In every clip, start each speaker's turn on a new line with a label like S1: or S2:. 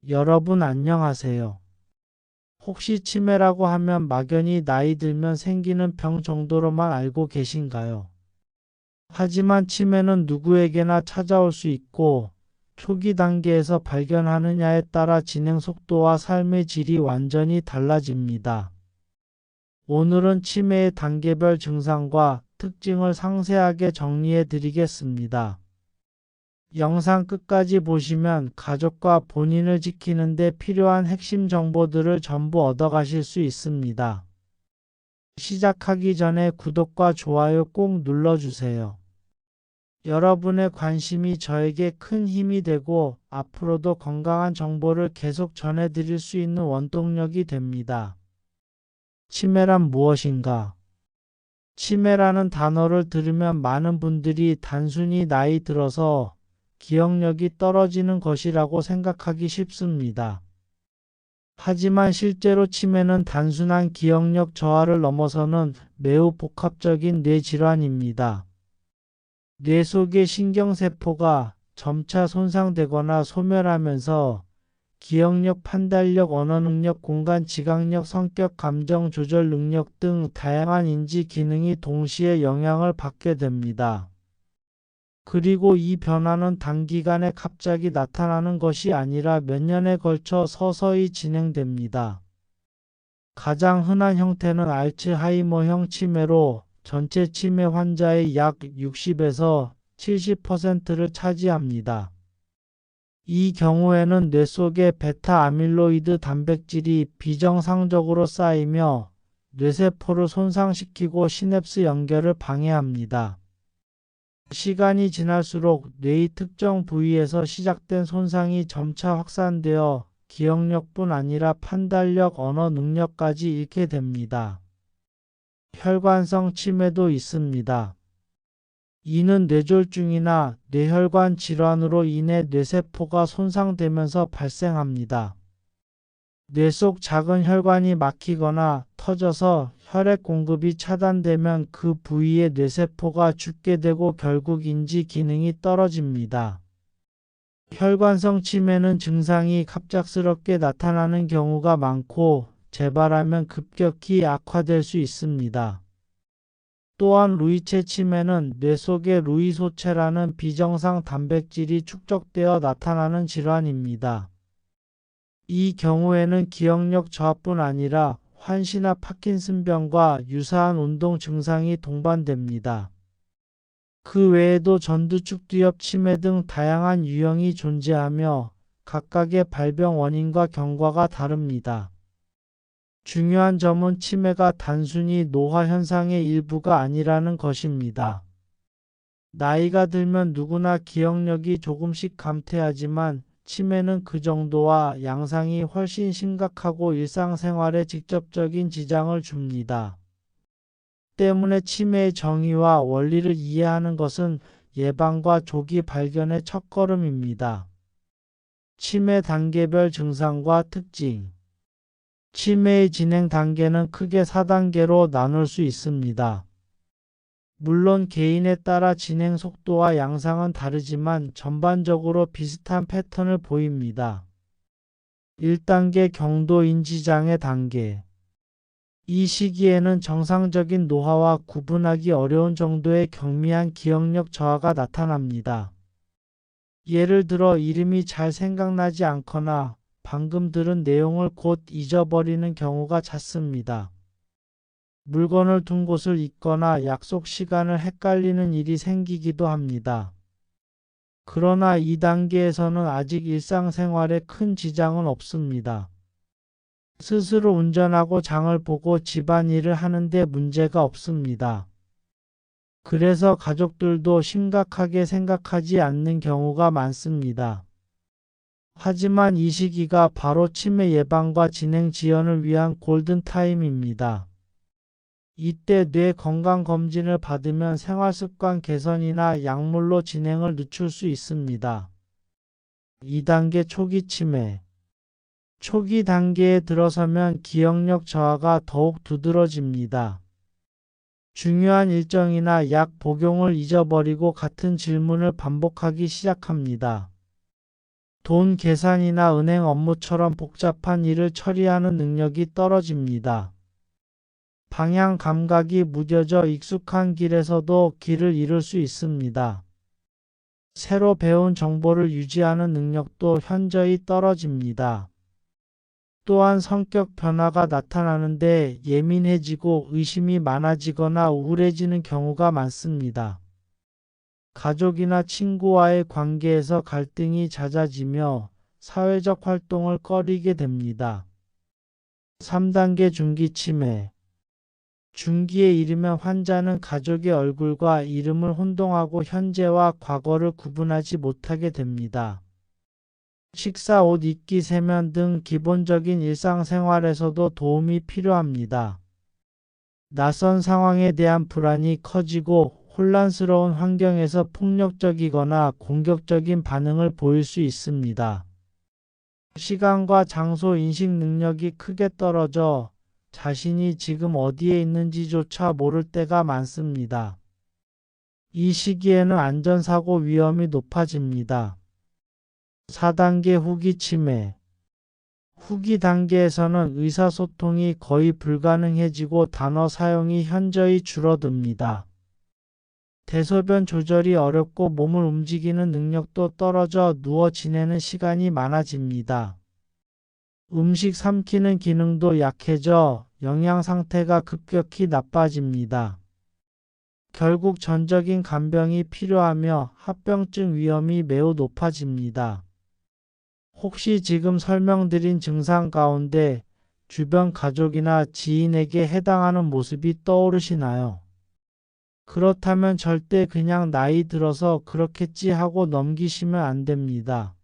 S1: 여러분 안녕하세요. 혹시 치매라고 하면 막연히 나이 들면 생기는 병 정도로만 알고 계신가요? 하지만 치매는 누구에게나 찾아올 수 있고, 초기 단계에서 발견하느냐에 따라 진행 속도와 삶의 질이 완전히 달라집니다. 오늘은 치매의 단계별 증상과 특징을 상세하게 정리해 드리겠습니다. 영상 끝까지 보시면 가족과 본인을 지키는 데 필요한 핵심 정보들을 전부 얻어가실 수 있습니다. 시작하기 전에 구독과 좋아요 꼭 눌러주세요. 여러분의 관심이 저에게 큰 힘이 되고 앞으로도 건강한 정보를 계속 전해드릴 수 있는 원동력이 됩니다. 치매란 무엇인가? 치매라는 단어를 들으면 많은 분들이 단순히 나이 들어서 기억력이 떨어지는 것이라고 생각하기 쉽습니다. 하지만 실제로 치매는 단순한 기억력 저하를 넘어서는 매우 복합적인 뇌질환입니다. 뇌 속의 신경세포가 점차 손상되거나 소멸하면서 기억력, 판단력, 언어 능력, 공간 지각력, 성격, 감정 조절 능력 등 다양한 인지 기능이 동시에 영향을 받게 됩니다. 그리고 이 변화는 단기간에 갑자기 나타나는 것이 아니라 몇 년에 걸쳐 서서히 진행됩니다. 가장 흔한 형태는 알츠하이머형 치매로 전체 치매 환자의 약 60에서 70%를 차지합니다. 이 경우에는 뇌 속의 베타 아밀로이드 단백질이 비정상적으로 쌓이며 뇌세포를 손상시키고 시냅스 연결을 방해합니다. 시간이 지날수록 뇌의 특정 부위에서 시작된 손상이 점차 확산되어 기억력뿐 아니라 판단력, 언어 능력까지 잃게 됩니다. 혈관성 치매도 있습니다. 이는 뇌졸중이나 뇌혈관 질환으로 인해 뇌세포가 손상되면서 발생합니다. 뇌 속 작은 혈관이 막히거나 터져서 혈액 공급이 차단되면 그 부위의 뇌세포가 죽게 되고 결국 인지 기능이 떨어집니다. 혈관성 치매는 증상이 갑작스럽게 나타나는 경우가 많고 재발하면 급격히 악화될 수 있습니다. 또한 루이체 치매는 뇌 속에 루이소체라는 비정상 단백질이 축적되어 나타나는 질환입니다. 이 경우에는 기억력 저하뿐 아니라 환시나 파킨슨병과 유사한 운동 증상이 동반됩니다. 그 외에도 전두축두엽 치매 등 다양한 유형이 존재하며 각각의 발병 원인과 경과가 다릅니다. 중요한 점은 치매가 단순히 노화 현상의 일부가 아니라는 것입니다. 나이가 들면 누구나 기억력이 조금씩 감퇴하지만 치매는 그 정도와 양상이 훨씬 심각하고 일상생활에 직접적인 지장을 줍니다. 때문에 치매의 정의와 원리를 이해하는 것은 예방과 조기 발견의 첫걸음입니다. 치매 단계별 증상과 특징. 치매의 진행 단계는 크게 4단계로 나눌 수 있습니다. 물론 개인에 따라 진행 속도와 양상은 다르지만 전반적으로 비슷한 패턴을 보입니다. 1단계 경도 인지장애 단계. 이 시기에는 정상적인 노화와 구분하기 어려운 정도의 경미한 기억력 저하가 나타납니다. 예를 들어 이름이 잘 생각나지 않거나 방금 들은 내용을 곧 잊어버리는 경우가 잦습니다. 물건을 둔 곳을 잊거나 약속 시간을 헷갈리는 일이 생기기도 합니다. 그러나 이 단계에서는 아직 일상생활에 큰 지장은 없습니다. 스스로 운전하고 장을 보고 집안일을 하는데 문제가 없습니다. 그래서 가족들도 심각하게 생각하지 않는 경우가 많습니다. 하지만 이 시기가 바로 치매 예방과 진행 지연을 위한 골든타임입니다. 이때 뇌 건강검진을 받으면 생활습관 개선이나 약물로 진행을 늦출 수 있습니다. 2단계 초기 치매. 초기 단계에 들어서면 기억력 저하가 더욱 두드러집니다. 중요한 일정이나 약 복용을 잊어버리고 같은 질문을 반복하기 시작합니다. 돈 계산이나 은행 업무처럼 복잡한 일을 처리하는 능력이 떨어집니다. 방향 감각이 무뎌져 익숙한 길에서도 길을 잃을 수 있습니다. 새로 배운 정보를 유지하는 능력도 현저히 떨어집니다. 또한 성격 변화가 나타나는데 예민해지고 의심이 많아지거나 우울해지는 경우가 많습니다. 가족이나 친구와의 관계에서 갈등이 잦아지며 사회적 활동을 꺼리게 됩니다. 3단계 중기 치매. 중기에 이르면 환자는 가족의 얼굴과 이름을 혼동하고 현재와 과거를 구분하지 못하게 됩니다. 식사, 옷 입기, 세면 등 기본적인 일상생활에서도 도움이 필요합니다. 낯선 상황에 대한 불안이 커지고 혼란스러운 환경에서 폭력적이거나 공격적인 반응을 보일 수 있습니다. 시간과 장소 인식 능력이 크게 떨어져 자신이 지금 어디에 있는지조차 모를 때가 많습니다. 이 시기에는 안전사고 위험이 높아집니다. 4단계 후기 치매. 후기 단계에서는 의사소통이 거의 불가능해지고 단어 사용이 현저히 줄어듭니다. 대소변 조절이 어렵고 몸을 움직이는 능력도 떨어져 누워 지내는 시간이 많아집니다. 음식 삼키는 기능도 약해져 영양 상태가 급격히 나빠집니다. 결국 전적인 간병이 필요하며 합병증 위험이 매우 높아집니다. 혹시 지금 설명드린 증상 가운데 주변 가족이나 지인에게 해당하는 모습이 떠오르시나요? 그렇다면 절대 그냥 나이 들어서 그렇겠지 하고 넘기시면 안 됩니다.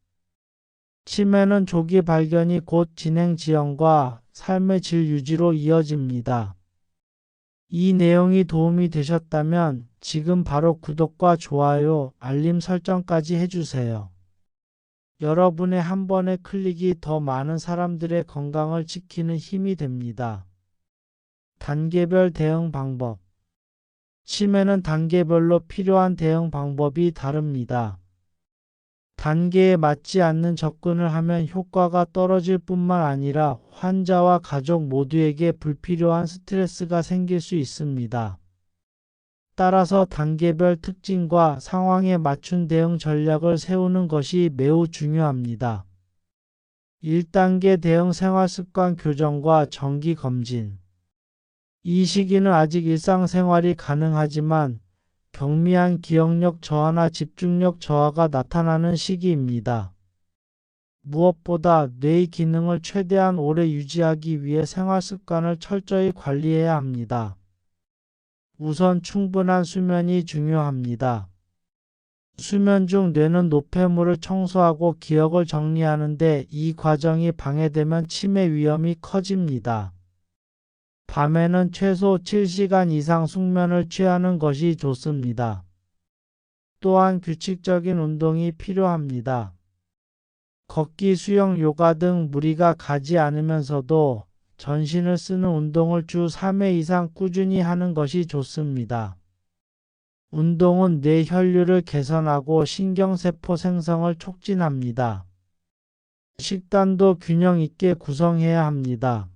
S1: 치매는 조기 발견이 곧 진행 지연과 삶의 질 유지로 이어집니다. 이 내용이 도움이 되셨다면 지금 바로 구독과 좋아요, 알림 설정까지 해주세요. 여러분의 한 번의 클릭이 더 많은 사람들의 건강을 지키는 힘이 됩니다. 단계별 대응 방법. 치매는 단계별로 필요한 대응 방법이 다릅니다. 단계에 맞지 않는 접근을 하면 효과가 떨어질 뿐만 아니라 환자와 가족 모두에게 불필요한 스트레스가 생길 수 있습니다. 따라서 단계별 특징과 상황에 맞춘 대응 전략을 세우는 것이 매우 중요합니다. 1단계 대응 생활습관 교정과 정기 검진. 이 시기는 아직 일상생활이 가능하지만 경미한 기억력 저하나 집중력 저하가 나타나는 시기입니다. 무엇보다 뇌의 기능을 최대한 오래 유지하기 위해 생활습관을 철저히 관리해야 합니다. 우선 충분한 수면이 중요합니다. 수면 중 뇌는 노폐물을 청소하고 기억을 정리하는데 이 과정이 방해되면 치매 위험이 커집니다. 밤에는 최소 7시간 이상 숙면을 취하는 것이 좋습니다. 또한 규칙적인 운동이 필요합니다. 걷기, 수영, 요가 등 무리가 가지 않으면서도 전신을 쓰는 운동을 주 3회 이상 꾸준히 하는 것이 좋습니다. 운동은 뇌 혈류를 개선하고 신경세포 생성을 촉진합니다. 식단도 균형 있게 구성해야 합니다.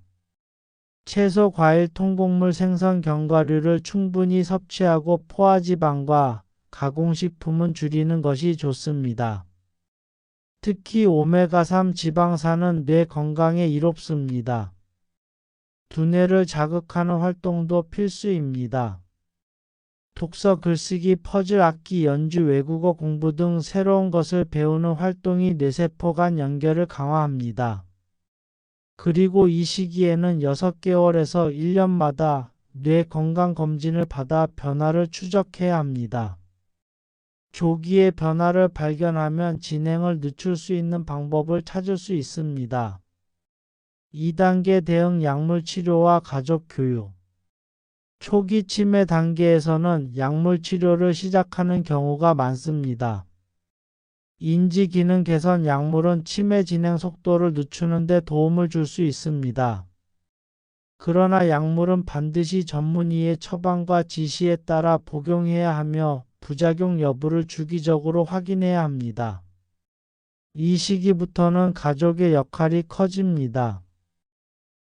S1: 채소, 과일, 통곡물, 생선, 견과류를 충분히 섭취하고 포화지방과 가공식품은 줄이는 것이 좋습니다. 특히 오메가3 지방산은 뇌 건강에 이롭습니다. 두뇌를 자극하는 활동도 필수입니다. 독서, 글쓰기, 퍼즐, 악기 연주, 외국어 공부 등 새로운 것을 배우는 활동이 뇌세포 간 연결을 강화합니다. 그리고 이 시기에는 6개월에서 1년마다 뇌 건강 검진을 받아 변화를 추적해야 합니다. 조기에 변화를 발견하면 진행을 늦출 수 있는 방법을 찾을 수 있습니다. 2단계 대응 약물 치료와 가족 교육. 초기 치매 단계에서는 약물 치료를 시작하는 경우가 많습니다. 인지 기능 개선 약물은 치매 진행 속도를 늦추는 데 도움을 줄 수 있습니다. 그러나 약물은 반드시 전문의의 처방과 지시에 따라 복용해야 하며 부작용 여부를 주기적으로 확인해야 합니다. 이 시기부터는 가족의 역할이 커집니다.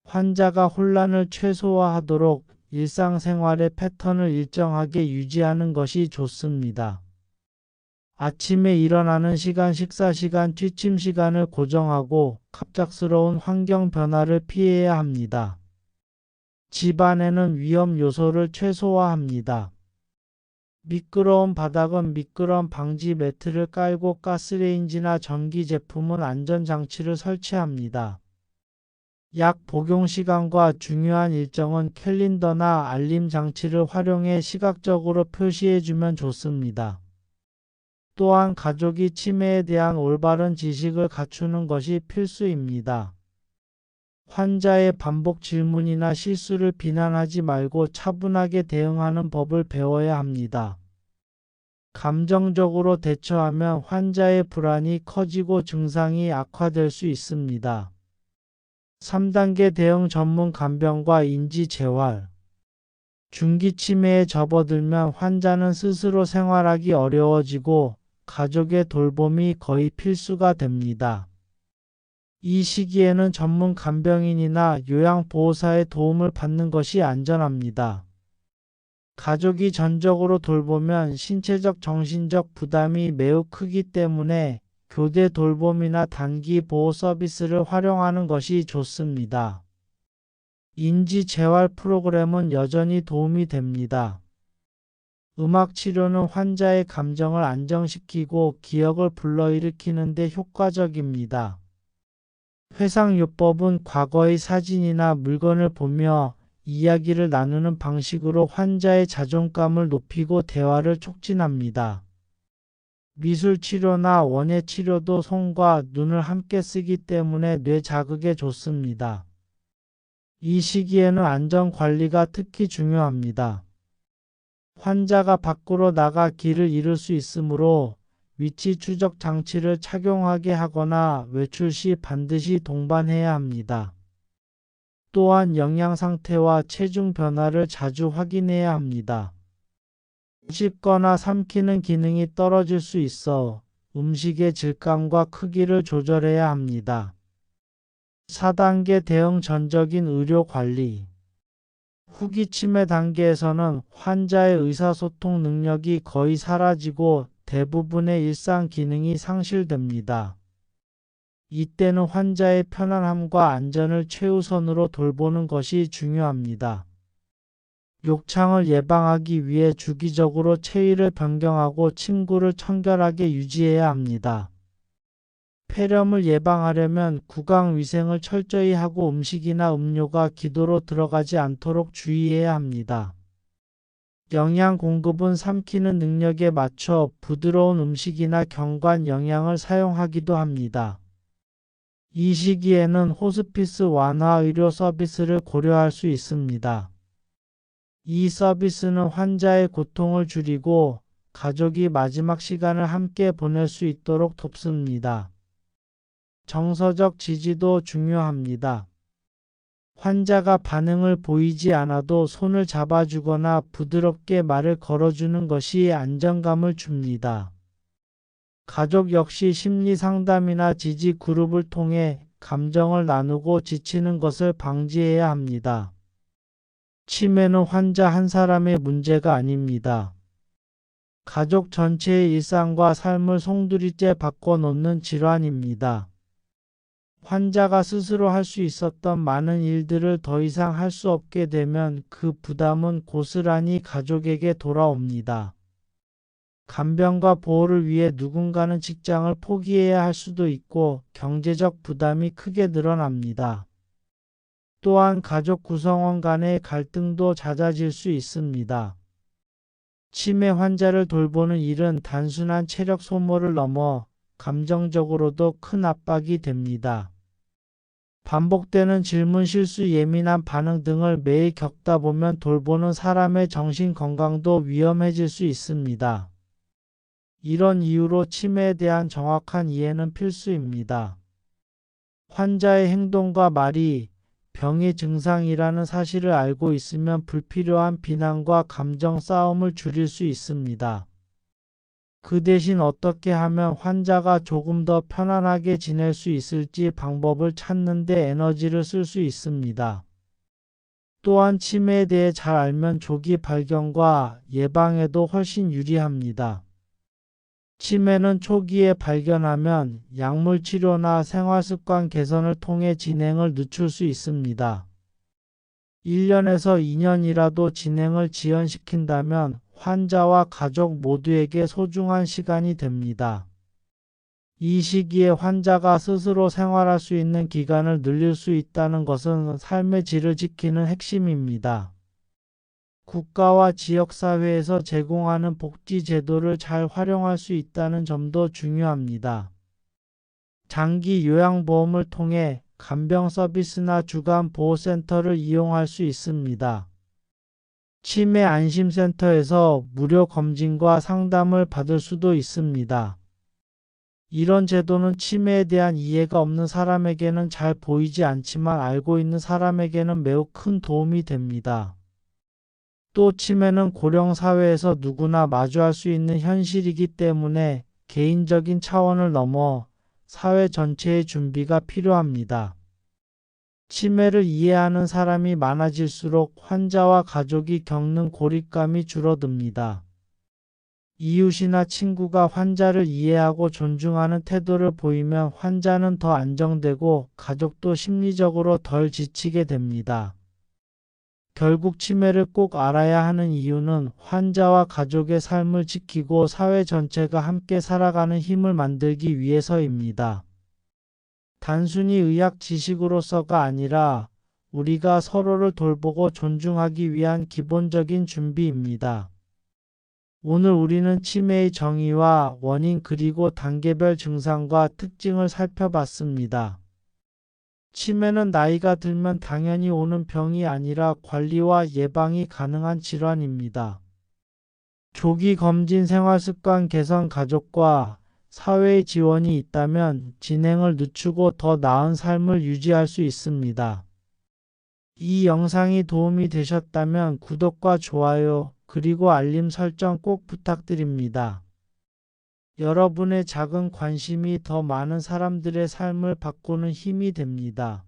S1: 환자가 혼란을 최소화하도록 일상생활의 패턴을 일정하게 유지하는 것이 좋습니다. 아침에 일어나는 시간, 식사 시간, 취침 시간을 고정하고 갑작스러운 환경 변화를 피해야 합니다. 집안에는 위험 요소를 최소화합니다. 미끄러운 바닥은 미끄럼 방지 매트를 깔고 가스레인지나 전기 제품은 안전장치를 설치합니다. 약 복용 시간과 중요한 일정은 캘린더나 알림 장치를 활용해 시각적으로 표시해주면 좋습니다. 또한 가족이 치매에 대한 올바른 지식을 갖추는 것이 필수입니다. 환자의 반복 질문이나 실수를 비난하지 말고 차분하게 대응하는 법을 배워야 합니다. 감정적으로 대처하면 환자의 불안이 커지고 증상이 악화될 수 있습니다. 3단계 대응 전문 간병과 인지 재활. 중기 치매에 접어들면 환자는 스스로 생활하기 어려워지고 가족의 돌봄이 거의 필수가 됩니다. 이 시기에는 전문 간병인이나 요양보호사의 도움을 받는 것이 안전합니다. 가족이 전적으로 돌보면 신체적 정신적 부담이 매우 크기 때문에 교대 돌봄이나 단기 보호 서비스를 활용하는 것이 좋습니다. 인지 재활 프로그램은 여전히 도움이 됩니다. 음악 치료는 환자의 감정을 안정시키고 기억을 불러일으키는 데 효과적입니다. 회상요법은 과거의 사진이나 물건을 보며 이야기를 나누는 방식으로 환자의 자존감을 높이고 대화를 촉진합니다. 미술치료나 원예치료도 손과 눈을 함께 쓰기 때문에 뇌 자극에 좋습니다. 이 시기에는 안전관리가 특히 중요합니다. 환자가 밖으로 나가 길을 잃을 수 있으므로 위치 추적 장치를 착용하게 하거나 외출 시 반드시 동반해야 합니다. 또한 영양 상태와 체중 변화를 자주 확인해야 합니다. 씹거나 삼키는 기능이 떨어질 수 있어 음식의 질감과 크기를 조절해야 합니다. 4단계 대응 전적인 의료 관리. 후기 치매 단계에서는 환자의 의사소통 능력이 거의 사라지고 대부분의 일상 기능이 상실됩니다. 이때는 환자의 편안함과 안전을 최우선으로 돌보는 것이 중요합니다. 욕창을 예방하기 위해 주기적으로 체위를 변경하고 침구를 청결하게 유지해야 합니다. 폐렴을 예방하려면 구강 위생을 철저히 하고 음식이나 음료가 기도로 들어가지 않도록 주의해야 합니다. 영양 공급은 삼키는 능력에 맞춰 부드러운 음식이나 경관 영양을 사용하기도 합니다. 이 시기에는 호스피스 완화 의료 서비스를 고려할 수 있습니다. 이 서비스는 환자의 고통을 줄이고 가족이 마지막 시간을 함께 보낼 수 있도록 돕습니다. 정서적 지지도 중요합니다. 환자가 반응을 보이지 않아도 손을 잡아주거나 부드럽게 말을 걸어주는 것이 안정감을 줍니다. 가족 역시 심리 상담이나 지지 그룹을 통해 감정을 나누고 지치는 것을 방지해야 합니다. 치매는 환자 한 사람의 문제가 아닙니다. 가족 전체의 일상과 삶을 송두리째 바꿔놓는 질환입니다. 환자가 스스로 할 수 있었던 많은 일들을 더 이상 할 수 없게 되면 그 부담은 고스란히 가족에게 돌아옵니다. 간병과 보호를 위해 누군가는 직장을 포기해야 할 수도 있고 경제적 부담이 크게 늘어납니다. 또한 가족 구성원 간의 갈등도 잦아질 수 있습니다. 치매 환자를 돌보는 일은 단순한 체력 소모를 넘어 감정적으로도 큰 압박이 됩니다. 반복되는 질문, 실수, 예민한 반응 등을 매일 겪다 보면 돌보는 사람의 정신 건강도 위험해질 수 있습니다. 이런 이유로 치매에 대한 정확한 이해는 필수입니다. 환자의 행동과 말이 병의 증상이라는 사실을 알고 있으면 불필요한 비난과 감정 싸움을 줄일 수 있습니다. 그 대신 어떻게 하면 환자가 조금 더 편안하게 지낼 수 있을지 방법을 찾는 데 에너지를 쓸 수 있습니다. 또한 치매에 대해 잘 알면 조기 발견과 예방에도 훨씬 유리합니다. 치매는 초기에 발견하면 약물 치료나 생활습관 개선을 통해 진행을 늦출 수 있습니다. 1년에서 2년이라도 진행을 지연시킨다면 환자와 가족 모두에게 소중한 시간이 됩니다. 이 시기에 환자가 스스로 생활할 수 있는 기간을 늘릴 수 있다는 것은 삶의 질을 지키는 핵심입니다. 국가와 지역사회에서 제공하는 복지 제도를 잘 활용할 수 있다는 점도 중요합니다. 장기 요양보험을 통해 간병 서비스나 주간 보호센터를 이용할 수 있습니다. 치매 안심센터에서 무료 검진과 상담을 받을 수도 있습니다. 이런 제도는 치매에 대한 이해가 없는 사람에게는 잘 보이지 않지만 알고 있는 사람에게는 매우 큰 도움이 됩니다. 또 치매는 고령 사회에서 누구나 마주할 수 있는 현실이기 때문에 개인적인 차원을 넘어 사회 전체의 준비가 필요합니다. 치매를 이해하는 사람이 많아질수록 환자와 가족이 겪는 고립감이 줄어듭니다. 이웃이나 친구가 환자를 이해하고 존중하는 태도를 보이면 환자는 더 안정되고 가족도 심리적으로 덜 지치게 됩니다. 결국 치매를 꼭 알아야 하는 이유는 환자와 가족의 삶을 지키고 사회 전체가 함께 살아가는 힘을 만들기 위해서입니다. 단순히 의학 지식으로서가 아니라 우리가 서로를 돌보고 존중하기 위한 기본적인 준비입니다. 오늘 우리는 치매의 정의와 원인 그리고 단계별 증상과 특징을 살펴봤습니다. 치매는 나이가 들면 당연히 오는 병이 아니라 관리와 예방이 가능한 질환입니다. 조기 검진, 생활습관 개선, 가족과 사회의 지원이 있다면 진행을 늦추고 더 나은 삶을 유지할 수 있습니다. 이 영상이 도움이 되셨다면 구독과 좋아요, 그리고 알림 설정 꼭 부탁드립니다. 여러분의 작은 관심이 더 많은 사람들의 삶을 바꾸는 힘이 됩니다.